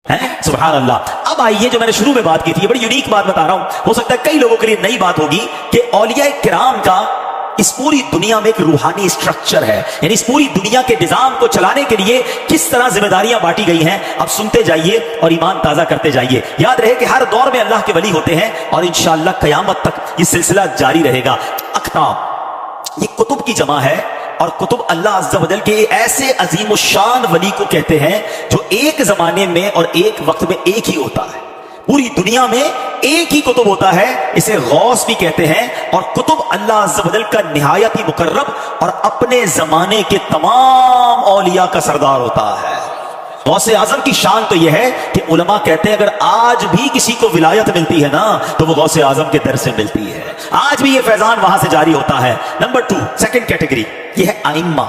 सुभान अल्लाह। अब आइए, जो मैंने शुरू में बात की थी, बड़ी यूनिक बात बता रहा हूं, हो सकता है कई लोगों के लिए नई बात होगी कि औलिया किराम का इस पूरी दुनिया में एक रूहानी स्ट्रक्चर है, यानी इस पूरी दुनिया के निजाम को चलाने के लिए किस तरह जिम्मेदारियां बांटी गई हैं। अब सुनते जाइए और ईमान ताजा करते जाइए। याद रहे कि हर दौर में अल्लाह के वली होते हैं और इंशाअल्लाह कयामत तक ये सिलसिला जारी रहेगा। अख्ताब ये कुतुब की जमा है और कुतुब अल्लाह अज़्ज़ा वजल के ऐसे अजीम शान वली को कहते हैं जो एक जमाने में और एक वक्त में एक ही होता है। पूरी दुनिया में एक ही कुतुब होता है, इसे गौस भी कहते हैं। और कुतुब अल्लाह अज़्ज़ा वजल का निहायत ही मुकर्रब और अपने जमाने के तमाम औलिया का सरदार होता है। गौसे आजम की शान तो यह है कि उलमा कहते हैं अगर आज भी किसी को विलायत मिलती है ना तो वो गौसे आजम के दर से मिलती है। आज भी ये फैजान वहां से जारी होता है। नंबर 2, सेकंड कैटेगरी, ये है आइम्मा।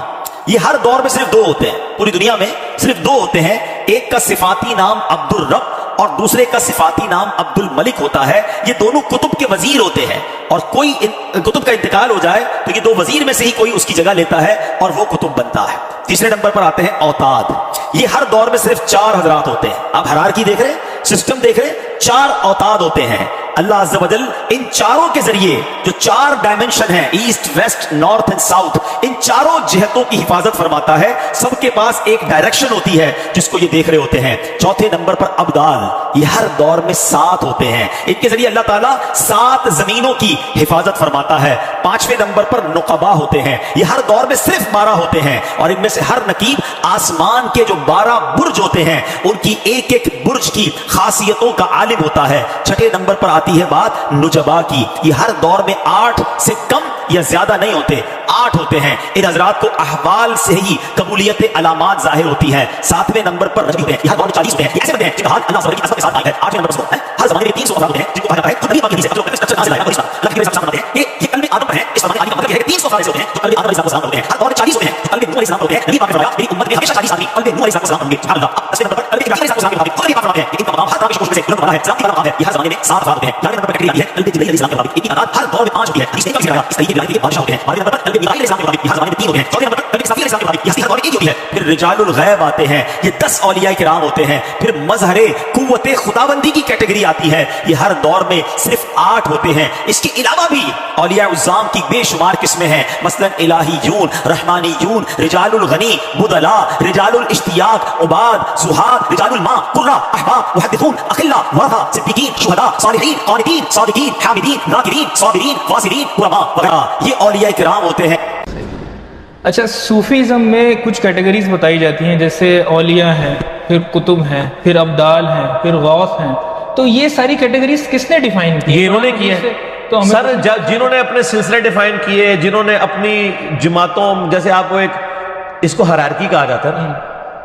ये हर दौर में सिर्फ दो होते हैं, पूरी दुनिया में सिर्फ दो होते हैं। एक का सिफाती नाम अब्दुल रब और दूसरे का सिफाती नाम अब्दुल मलिक होता है। ये दोनों कुतुब के वजीर होते हैं और कोई कुतुब का इंतकाल हो जाए तो ये दो वजीर में से ही कोई उसकी जगह लेता है और वो कुतुब बनता है। तीसरे नंबर पर आते हैं औताद। ये हर दौर में सिर्फ 4 हजरात होते हैं। आप हरारकी देख रहे हैं, सिस्टम देख रहे हैं, 4 औताद होते हैं। अल्लाह अज़्ज़ा वजल इन चारों के जरिए जो 4 डायमेंशन है, east west north and south, इन चारों जिहतों की हिफाजत फरमाता है। सबके पास एक डायरेक्शन होती है जिसको ये देख रहे होते हैं। चौथे नंबर पर अब्दाल, ये हर दौर में 7 होते हैं। इनके जरिए अल्लाह ताला 7 जमीनों की हिफाजत फरमाता है। 5वें नंबर पर नुकबा होते हैं, ये हर दौर में सिर्फ 12 होते हैं और इनमें से हर नकीब आसमान के जो 12 बुर्ज होते हैं उनकी एक एक बुर्ज की खासियतों का आलिम होता है। छठे नंबर पर आती है बात नुजबा की। ये हर दौर में 8 से कम या ज्यादा नहीं होते, 8 होते हैं। इन हजरात को अहवाल से ही कबूलियत अलामात जाहिर होती है। 7वें नंबर पर रजब है, हर दौर में 40 होते हैं। ऐसे बंदे हैं जिनका हाथ अल्लाह की असमत के साथ है। 8वें नंबर पर हर जमाने में 300 अफराद होते हैं जिनको कहा जाता है नबी पाक के स्ट्रक्चर कहां से लाया अल्लाह के साथ होते हैं। ये कल्बे आदम पर है। इस जमाने का मतलब है कि 300 अफराद होते हैं जो कल्बे आदम अलैहि सलाम होते हैं। हर दौर में 40 होते हैं जो कल्बे नूह अलैहि सलाम होते हैं। नबी पाक ने फरमाया मेरी उम्मत में हमेशा 40 आदमी कल्बे नूह अलैहि सलाम होंगे। सुभान अल्लाह। 10वें नंबर पर कल्बे इब्राहीम अलैहि सलाम के खुद भी फरमाते हैं लेकिन तमाम हर तरह की कोशिश से उन्होंने फरमाया है सलाम की बात है। ये हर जमाने में 7 अफराद होते हैं। 11वें नंबर पर कैटेगरी आती है कल्बे जिब्रील अलैहि सलाम के मुताबिक, इनकी तादाद हर दौर में 5 होती है। इसने कभी इस तरीके विलायत के बादशाह होते हैं। 12वें नंबर पर कल्बे इब्राहीम अलैहि सलाम के मुताबिक, हर जमाने में 3 होते हैं। 14वें नंबर पर कल्बे इसराफील अलैहि सलाम के मुताबिक, हर दौर में 1 होती है। फिर रिजालुल गैब आते हैं, ये 10 औलिया किराम होते हैं। फिर मजहरे कुव्वत खुदाबंदी की कैटेगरी आती है, ये हर दौर में सिर्फ 8 होते हैं। इसके अलावा भी औलिया उज़्ज़ाम की बेशुमार किस्में हैं, मसलन इलाहीयून, रहमानीयून, रिजालुल गनी, बुदला, रिजालुल इश्तियाक, उबाद, सुहाद, रिजालुल मा, कुर्रा, अहबाब, मुहद्दिथून, अखिल्ला, वरहा, सिद्दीकीन, शुहदा, सालिहीन, कानितीन, सादिकीन, हामिदीन, नाकिरीन, साबिरीन, वासिलीन, कुरमा वगैरह, ये औलिया किराम होते हैं। अच्छा, सूफीज़म में कुछ कैटेगरीज बताई जाती हैं, जैसे औलिया हैं, फिर कुतुब हैं, फिर अब्दाल हैं, फिर गौस हैं। तो ये सारी कैटेगरीज किसने डिफाइन की? ये इन्होंने की है। तो सर जिन्होंने अपने सिलसिले डिफाइन किए, जिन्होंने अपनी जमातों, जैसे आपको एक इसको हायरार्की कहा जाता है,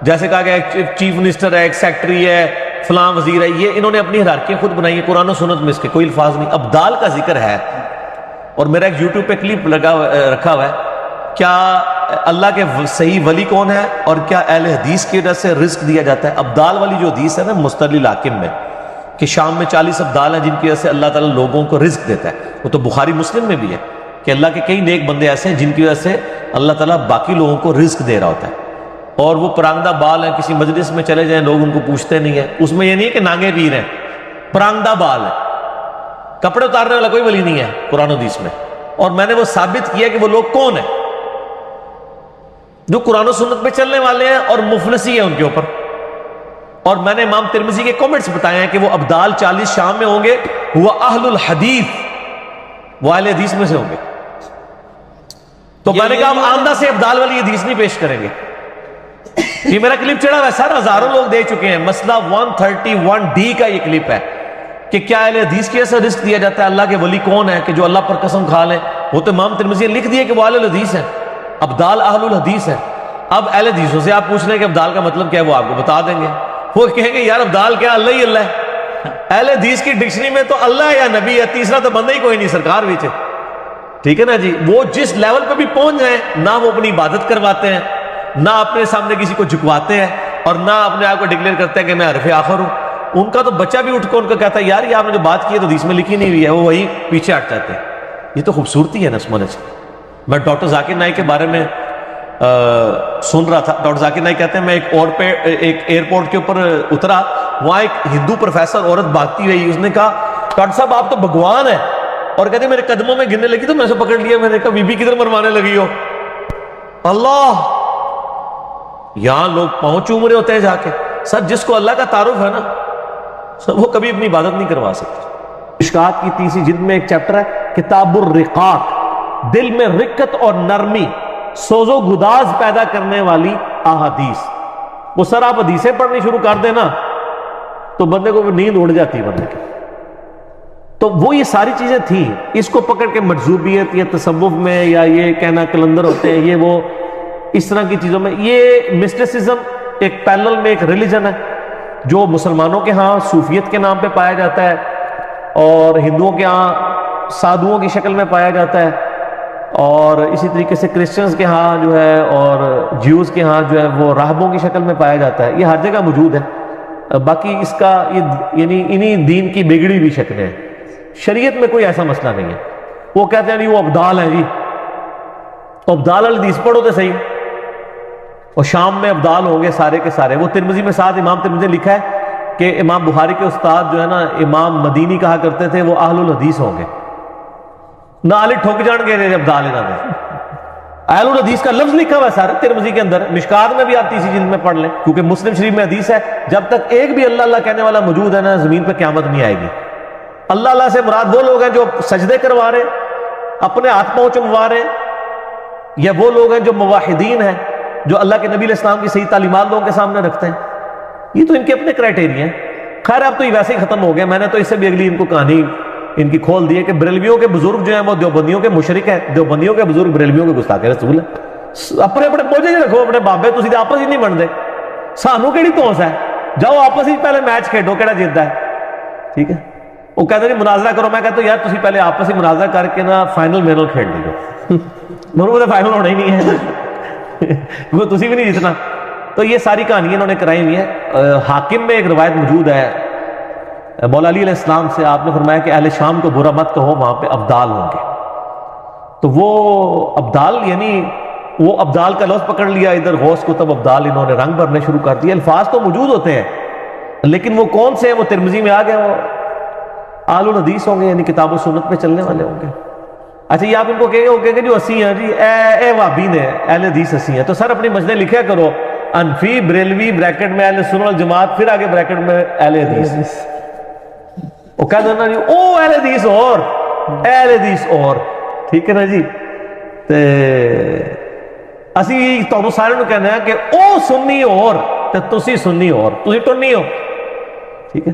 जैसे कहा गया एक चीफ मिनिस्टर है, एक सेक्रेटरी है, फलां वजीर है, ये इन्होंने अपनी हायरार्की खुद बनाई है। कुरान और सुन्नत में इसके कोई अल्फाज नहीं। अब्दाल का जिक्र है और मेरा एक यूट्यूब पे क्लिप रखा हुआ है। क्या अल्लाह के सही वली कौन है और क्या अहले हदीस की वजह से रिस्क दिया जाता है? अब्दाल वाली जो हदीस है ना मुस्तदलिल हाकिम में, कि शाम में 40 अब्दाल हैं जिनकी वजह से अल्लाह ताला लोगों को रिस्क देता है, वो तो बुखारी मुस्लिम में भी है कि अल्लाह के कई नेक बंदे ऐसे हैं जिनकी वजह से अल्लाह ताला बाकी लोगों को रिस्क दे रहा होता है। और वो परांगदा बाल हैं, किसी मजलिस में चले जाएं लोग उनको पूछते नहीं है, उसमें ये नहीं है कि नांगे पीर हैं, परांगदा बाल है, कपड़े उतारने वाला कोई वली नहीं है कुरान हदीस में। और मैंने वो साबित किया कि वो लोग कौन है जो कुरान और सुन्नत पे चलने वाले हैं और मुफलसी है उनके ऊपर। और मैंने इमाम तिरमिज़ी के कमेंट्स बताए हैं कि वो अब्दाल 40 शाम में होंगे, हुआ अहलुल हदीस, वो अहले हदीस में से होंगे। तो मैंने कहा हम आमदा से अब्दाल वाली हदीस नहीं पेश करेंगे। ये मेरा क्लिप चढ़ा हुआ है सर, हजारों लोग देख चुके हैं। मसला 131D का ये क्लिप है कि क्या अहले हदीस की ऐसा रिस्क दिया जाता है? अल्लाह के वली कौन है कि जो अल्लाह पर कसम खा ले? वो तो इमाम तिरमिज़ी ने लिख दिया कि वो अहलुल हदीस है, अब्दाल अहलुल हदीस है। अब अहले हदीसों से आप पूछ रहे हैं कि अब्दाल का मतलब क्या है, वो आपको बता देंगे। वो कहेंगे यार अब्दाल क्या, अल्लाह ही अल्लाह है। अहले हदीस की डिक्शनरी में तो अल्लाह या नबी है, तीसरा तो बंदा ही कोई नहीं, सरकार भी। ठीक है ना जी। वो जिस लेवल पे भी पहुंच जाए, ना वो अपनी इबादत करवाते हैं, ना अपने सामने किसी को झुकवाते हैं और ना अपने आप को डिक्लेयर करते हैं कि मैं हरफ़े आखिर हूं। उनका तो बच्चा भी उठ कर उनका कहता है यार ये आपने जो बात की है तो हदीस में लिखी नहीं हुई है, वो वही पीछे हट जाते हैं। ये तो खूबसूरती है ना समझ। मैं डॉक्टर जाकिर नाइक के बारे में सुन रहा था। डॉक्टर जाकिर नाइक कहते हैं मैं एक एयरपोर्ट के ऊपर उतरा وہاں ایک ہندو پروفیسر عورت بھاگتی رہی, اس نے کہا ڈاکٹر صاحب آپ تو بھگوان ہیں, اور کہتے میرے قدموں میں گرنے لگی تو میں اسے پکڑ لیا, میں نے کہا بی بی کدھر مروانے لگی ہو. اللہ, یہاں لوگ پاؤں چوم رہے ہوتے ہیں جا کے. سر جس کو اللہ کا تعارف ہے نا سر وہ کبھی اپنی عبادت نہیں کروا سکتے. مشکات کی تیسری جلد میں ایک چیپٹر ہے کتاب الرقاق, دل میں رقت اور نرمی سوز و گداز پیدا کرنے والی احادیث. وہ سر آپ حدیثیں پڑھنی شروع کر دیں نا تو بندے کو نیند اڑ جاتی ہے بندے کی. تو وہ یہ ساری چیزیں تھیں, اس کو پکڑ کے مجذوبیت یا تصوف میں یا یہ کہنا کلندر ہوتے ہیں, یہ وہ اس طرح کی چیزوں میں, یہ مسٹیسزم ایک پیرلل میں ایک ریلیجن ہے جو مسلمانوں کے ہاں صوفیت کے نام پہ پایا جاتا ہے, اور ہندوؤں کے ہاں سادھوؤں کی شکل میں پایا جاتا ہے, اور اسی طریقے سے کرسچنز کے ہاں جو ہے اور جیوز کے ہاں جو ہے وہ راہبوں کی شکل میں پایا جاتا ہے. یہ ہر جگہ موجود ہے. باقی اس کا یعنی انہی دین کی بگڑی ہوئی شکلیں ہیں. شریعت میں کوئی ایسا مسئلہ نہیں ہے. وہ کہتے ہیں نہیں وہ ابدال ہیں جی, تو ابدال الحدیث پڑھو تو صحیح, اور شام میں ابدال ہوں گے سارے کے سارے. وہ ترمذی میں ساتھ امام ترمذی نے لکھا ہے کہ امام بخاری کے استاد جو ہے نا امام مدینی کہا کرتے تھے وہ اہل الحدیث ہوں گے. نالے ٹھوک جان گے ابدال انہوں نے. اہل الحدیث کا لفظ لکھا ہوا ہے سارے ترمذی کے اندر, مشکات میں بھی آپ تیسری جلد میں پڑھ لیں, کیونکہ مسلم شریف میں حدیث ہے جب تک ایک بھی اللہ اللہ کہنے والا موجود ہے نا زمین پہ قیامت نہیں آئے گی. اللہ اللہ سے مراد وہ لوگ ہیں جو سجدے کروا رہے, اپنے ہاتھ پاؤں چموا رہے, یا وہ لوگ ہیں جو موحدین ہیں جو اللہ کے نبی علیہ السلام کی صحیح تعلیمات لوگوں کے سامنے رکھتے ہیں. یہ تو ان کے اپنے کرائٹیریا ہیں. خیر اب تو یہ ویسے ہی ختم ہو گیا, میں نے تو اس سے بھی اگلی ان کو کہانی ان کی کھول دی ہے کہ بریلویوں کے بزرگ جو ہیں وہ دیوبندیوں کے مشرک ہیں, دیوبندیوں کے بزرگ بریلویوں کے گستاخ رسول ہیں. اپنے اپنے پوجے رکھو اپنے بابے, تسی آپس ہی نہیں بنتے, سانو کیڑی توس ہے, جاؤ آپس ہی پہلے میچ کھیڈو کیڑا جیتدا ہے. ٹھیک ہے, وہ کہتے نہیں مناظرہ کرو, میں کہتا ہوں یار تسی پہلے آپس ہی مناظرہ کر کے نا فائنل مینل کھیل لیجو, دونوں کو فائنل ہونا ہی نہیں ہے, وہ تسی بھی نہیں جیتنا. تو یہ ساری کہانیاں انہوں نے کرائی ہوئی ہیں. حاکم میں ایک روایت موجود ہے مولا علی علیہ السلام سے, آپ نے فرمایا کہ اہل شام کو برا مت کہو, وہاں پہ ابدال ہوں گے. تو وہ ابدال یعنی وہ ابدال کا لفظ پکڑ لیا, ادھر غوث کتب ابدال انہوں نے رنگ بھرنے شروع کر دیے. الفاظ تو موجود ہوتے ہیں لیکن وہ کون سے ہیں, وہ ترمذی میں آ گئے, وہ اہل الحدیث ہوں گے یعنی کتاب و سنت پہ چلنے والے ہوں گے. اچھا یہ آپ ان کو کہیں گے جو اسی ہیں جی اے وابی نے اہل حدیث اسی ہیں, تو سر اپنی مسئلے لکھیا کرو انفی بریلوی بریکٹ میں اہل سنت والجماعت, پھر آگے بریکٹ میں اہل حدیث. وہ کہہ دینا جی او اہل حدیث اور اہل حدیث اور, ٹھیک ہے نا جی. تے اسی تانوں سارے نوں کہنا ہے کہ او سنی اور تے تسی سنی اور, تسی ٹنی ہو. ٹھیک ہے.